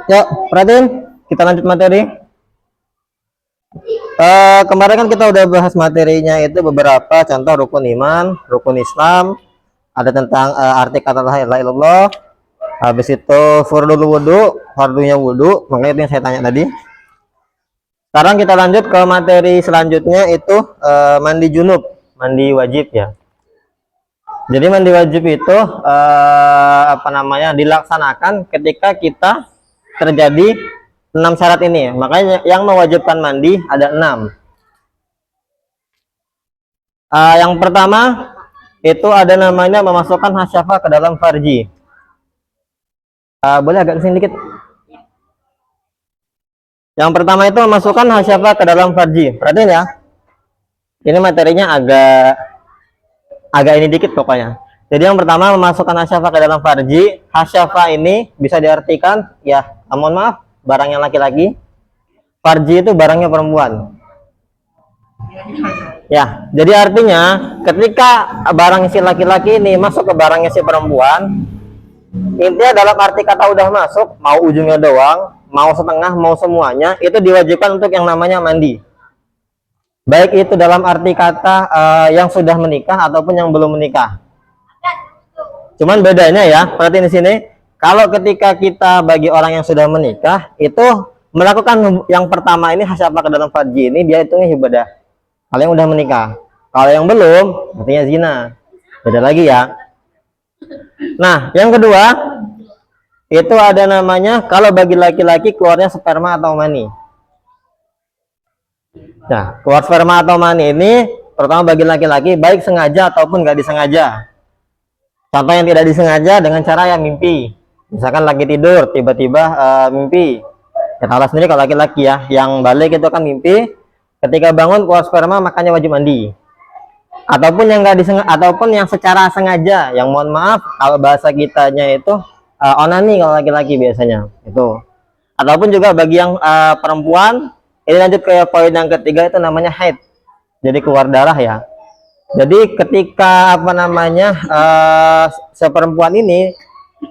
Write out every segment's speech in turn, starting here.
Yuk, perhatiin. Kita lanjut materi. Kemarin kan kita udah bahas materinya itu beberapa contoh rukun iman, rukun Islam, ada tentang arti kata la ilaha illallah. Habis itu fardhu wudu, fardunya wudu, makanya itu yang saya tanya tadi. Sekarang kita lanjut ke materi selanjutnya itu mandi junub, mandi wajib ya. Jadi mandi wajib itu dilaksanakan ketika kita terjadi 6 syarat ini. Makanya yang mewajibkan mandi ada 6. Yang pertama itu ada namanya memasukkan hasyafah ke dalam farji. Boleh agak kesini dikit. Yang pertama itu memasukkan hasyafah ke dalam farji. Perhatiin ya. Ini materinya agak ini dikit pokoknya. Jadi yang pertama memasukkan hasyafah ke dalam farji. Hasyafah ini bisa diartikan ya, mohon maaf, barangnya laki-laki. Farji itu barangnya perempuan. Ya, jadi artinya ketika barang si laki-laki ini masuk ke barangnya si perempuan, intinya dalam arti kata udah masuk, mau ujungnya doang, mau setengah, mau semuanya, itu diwajibkan untuk yang namanya mandi. Baik itu dalam arti kata yang sudah menikah ataupun yang belum menikah. Cuman bedanya ya, perhatiin di sini, kalau ketika kita bagi orang yang sudah menikah, itu melakukan yang pertama ini hasyafah ke dalam farji ini dia hitungnya ibadah. Kalau yang udah menikah, kalau yang belum, artinya zina. Beda lagi ya. Nah, yang kedua itu ada namanya kalau bagi laki-laki keluarnya sperma atau mani. Nah, keluar sperma atau mani ini pertama bagi laki-laki baik sengaja ataupun nggak disengaja. Contoh yang tidak disengaja dengan cara yang mimpi. Misalkan lagi tidur tiba-tiba mimpi. Kita tahu sendiri kalau laki-laki ya, yang balik itu kan mimpi. Ketika bangun keluar sperma makanya wajib mandi. Ataupun yang nggak disengaja, ataupun yang secara sengaja, yang mohon maaf kalau bahasa kitanya itu onani kalau laki-laki biasanya itu. Ataupun juga bagi yang perempuan, ini lanjut ke poin yang ketiga itu namanya haid. Jadi keluar darah ya. Jadi ketika seperempuan ini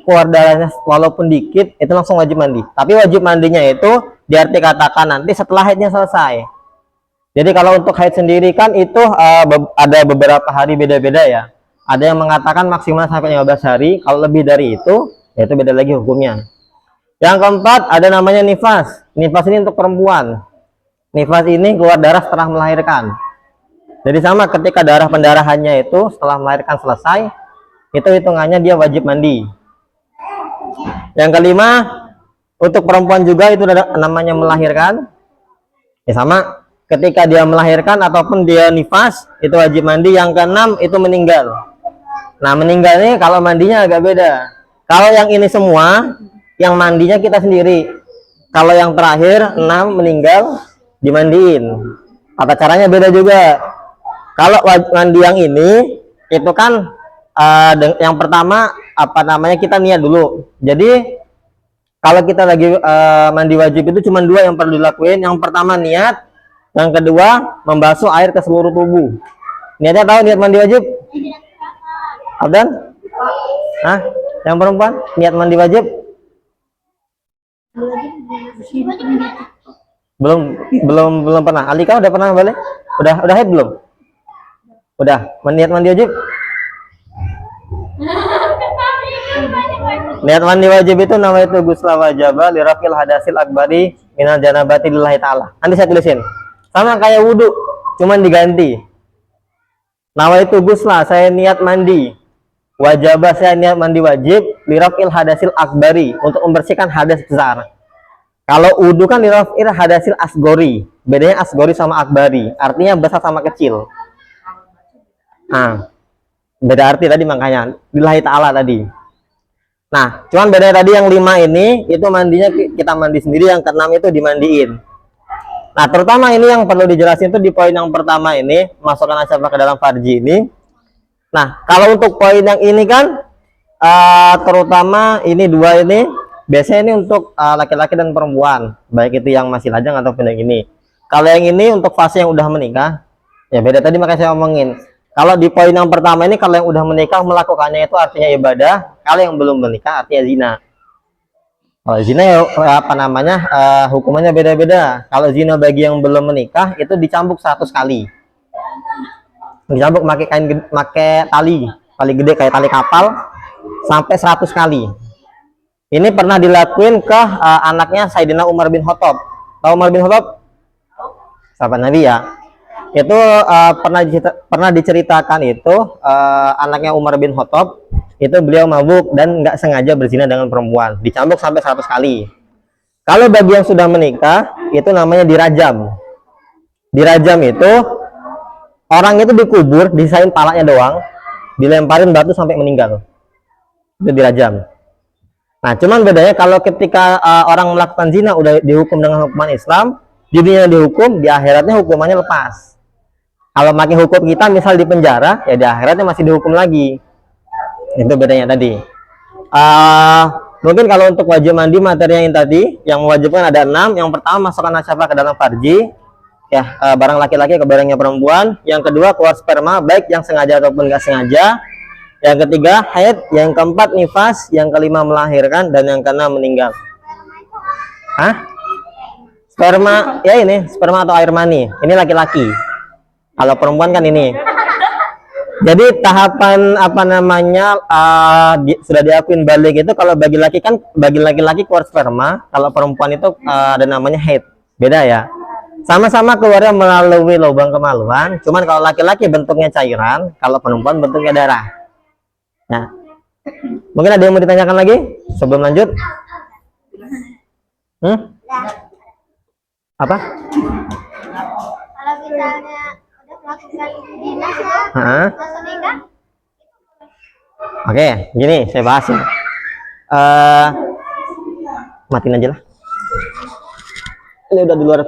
keluar darahnya walaupun dikit itu langsung wajib mandi. Tapi wajib mandinya itu diarti katakan nanti setelah haidnya selesai. Jadi kalau untuk haid sendiri kan itu ada beberapa hari beda-beda ya. Ada yang mengatakan maksimal sampai 15 hari. Kalau lebih dari itu, ya itu beda lagi hukumnya. Yang keempat ada namanya nifas. Nifas ini untuk perempuan. Nifas ini keluar darah setelah melahirkan. Jadi sama ketika darah pendarahannya itu setelah melahirkan selesai, itu hitungannya dia wajib mandi. Yang kelima, untuk perempuan juga itu namanya melahirkan. Ya sama. Ketika dia melahirkan ataupun dia nifas itu wajib mandi. Yang keenam itu meninggal. Nah meninggal ini kalau mandinya agak beda. Kalau yang ini semua yang mandinya kita sendiri. Kalau yang terakhir 6 meninggal dimandiin. Tata caranya beda juga. Kalau mandi yang ini itu kan yang pertama kita niat dulu. Jadi kalau kita lagi mandi wajib itu cuma 2 yang perlu dilakuin. Yang pertama niat. Yang kedua, membasuh air ke seluruh tubuh. Niatnya tahu niat mandi wajib? Abdan? Hah? Yang perempuan? Niat mandi wajib? Belum pernah. Alika udah pernah balik? Udah haid belum? Udah. Niat mandi wajib? Niat mandi wajib itu nama itu ghusla wajaba lirafil hadasil akbari minal janabati lillahi ta'ala. Nanti saya tulisin. Sama kayak wudhu, cuman diganti. Nawa itu ghusla, saya niat mandi. Wajabah, saya niat mandi wajib. Lirafil hadasil akbari, untuk membersihkan hadas besar. Kalau wudhu kan lirafil hadasil asgori. Bedanya asgori sama akbari, artinya besar sama kecil. Nah, beda arti tadi makanya. Lillahi ta'ala tadi. Nah, cuman bedanya tadi yang 5 ini, itu mandinya kita mandi sendiri. Yang ke-6 itu dimandiin. Nah, terutama ini yang perlu dijelasin itu di poin yang pertama ini, masukkan hasyafah ke dalam farji ini. Nah, kalau untuk poin yang ini kan, terutama ini 2 ini, biasanya ini untuk laki-laki dan perempuan, baik itu yang masih lajang ataupun yang ini. Kalau yang ini untuk fase yang udah menikah, ya beda tadi makanya saya omongin. Kalau di poin yang pertama ini, kalau yang udah menikah melakukannya itu artinya ibadah, kalau yang belum menikah artinya zina. Kalau zina ya apa namanya hukumannya beda-beda. Kalau zina bagi yang belum menikah itu dicambuk 100 kali. Dicambuk pakai kain pakai tali gede kayak tali kapal sampai 100 kali. Ini pernah dilakuin ke anaknya Sayyidina Umar bin Khattab. Tahu Umar bin Khattab? Sahabat Nabi ya. Itu pernah diceritakan itu anaknya Umar bin Khattab itu beliau mabuk dan nggak sengaja berzina dengan perempuan, dicambuk sampai 100 kali. Kalau bagi yang sudah menikah itu namanya dirajam. Dirajam itu orang itu dikubur, disain palanya doang, dilemparin batu sampai meninggal. Itu dirajam. Nah, cuman bedanya kalau ketika orang melakukan zina udah dihukum dengan hukuman Islam, di dunia dihukum, di akhiratnya hukumannya lepas. Kalau pakai hukum kita misal di penjara, ya di akhiratnya masih dihukum lagi. Itu bedanya tadi. Mungkin kalau untuk wajib mandi materi yang tadi, yang mewajibkan ada 6. Yang pertama masukkan nasyafah ke dalam farji, ya barang laki-laki ke barangnya perempuan. Yang kedua keluar sperma, baik yang sengaja ataupun nggak sengaja. Yang ketiga haid, yang keempat nifas, yang kelima melahirkan, dan yang keenam meninggal. Hah? Sperma, ya ini sperma atau air mani. Ini laki-laki. Kalau perempuan kan ini. Jadi tahapan apa namanya sudah diakuin balik itu kalau bagi laki kan bagi laki-laki keluar sperma, kalau perempuan itu ada namanya haid. Beda ya. Sama-sama keluarnya melalui lubang kemaluan, cuman kalau laki-laki bentuknya cairan, kalau perempuan bentuknya darah. Nah, mungkin ada yang mau ditanyakan lagi sebelum lanjut? Apa? Kalau misalnya udah melakukan dinas ya, langsung nikah. Oke, gini saya bahas ya. Matiin aja lah. Ini udah di luar